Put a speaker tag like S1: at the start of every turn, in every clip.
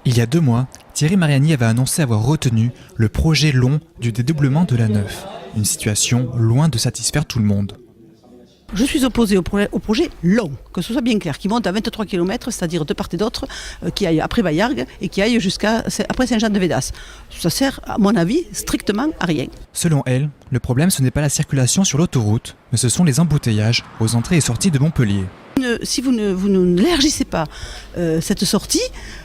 S1: Il y a 2 mois, Thierry Mariani avait annoncé avoir retenu le projet long du dédoublement de l'A9. Une situation loin de satisfaire tout le monde.
S2: Je suis opposé au projet long, que ce soit bien clair, qui monte à 23 km, c'est-à-dire de part et d'autre, qui aille après Bayargues et qui aille après Saint-Jean-de-Védas. Ça sert, à mon avis, strictement à rien.
S1: Selon elle, le problème ce n'est pas la circulation sur l'autoroute, mais ce sont les embouteillages aux entrées et sorties de Montpellier.
S2: Si vous n'élargissez pas cette sortie,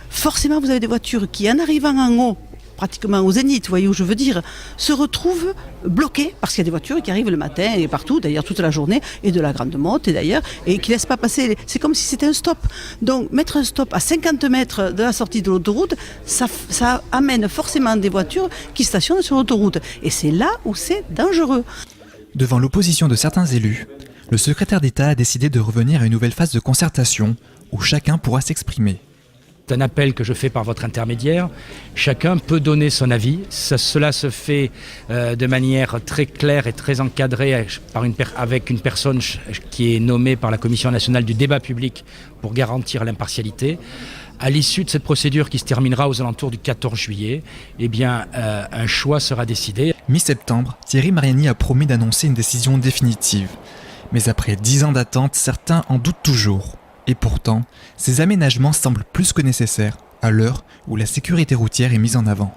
S2: forcément vous avez des voitures qui, en arrivant en haut, pratiquement au zénith, vous voyez où je veux dire, se retrouvent bloquées parce qu'il y a des voitures qui arrivent le matin et partout, d'ailleurs toute la journée, et de la Grande Motte et d'ailleurs, et qui ne laissent pas passer. C'est comme si c'était un stop. Donc mettre un stop à 50 mètres de la sortie de l'autoroute, ça amène forcément des voitures qui stationnent sur l'autoroute. Et c'est là où c'est dangereux.
S1: Devant l'opposition de certains élus, le secrétaire d'État a décidé de revenir à une nouvelle phase de concertation où chacun pourra s'exprimer.
S3: C'est un appel que je fais par votre intermédiaire. Chacun peut donner son avis. Cela se fait de manière très claire et très encadrée avec une personne qui est nommée par la Commission nationale du débat public pour garantir l'impartialité. À l'issue de cette procédure qui se terminera aux alentours du 14 juillet, un choix sera décidé.
S1: Mi-septembre, Thierry Mariani a promis d'annoncer une décision définitive. Mais après 10 ans d'attente, certains en doutent toujours. Et pourtant, ces aménagements semblent plus que nécessaires à l'heure où la sécurité routière est mise en avant.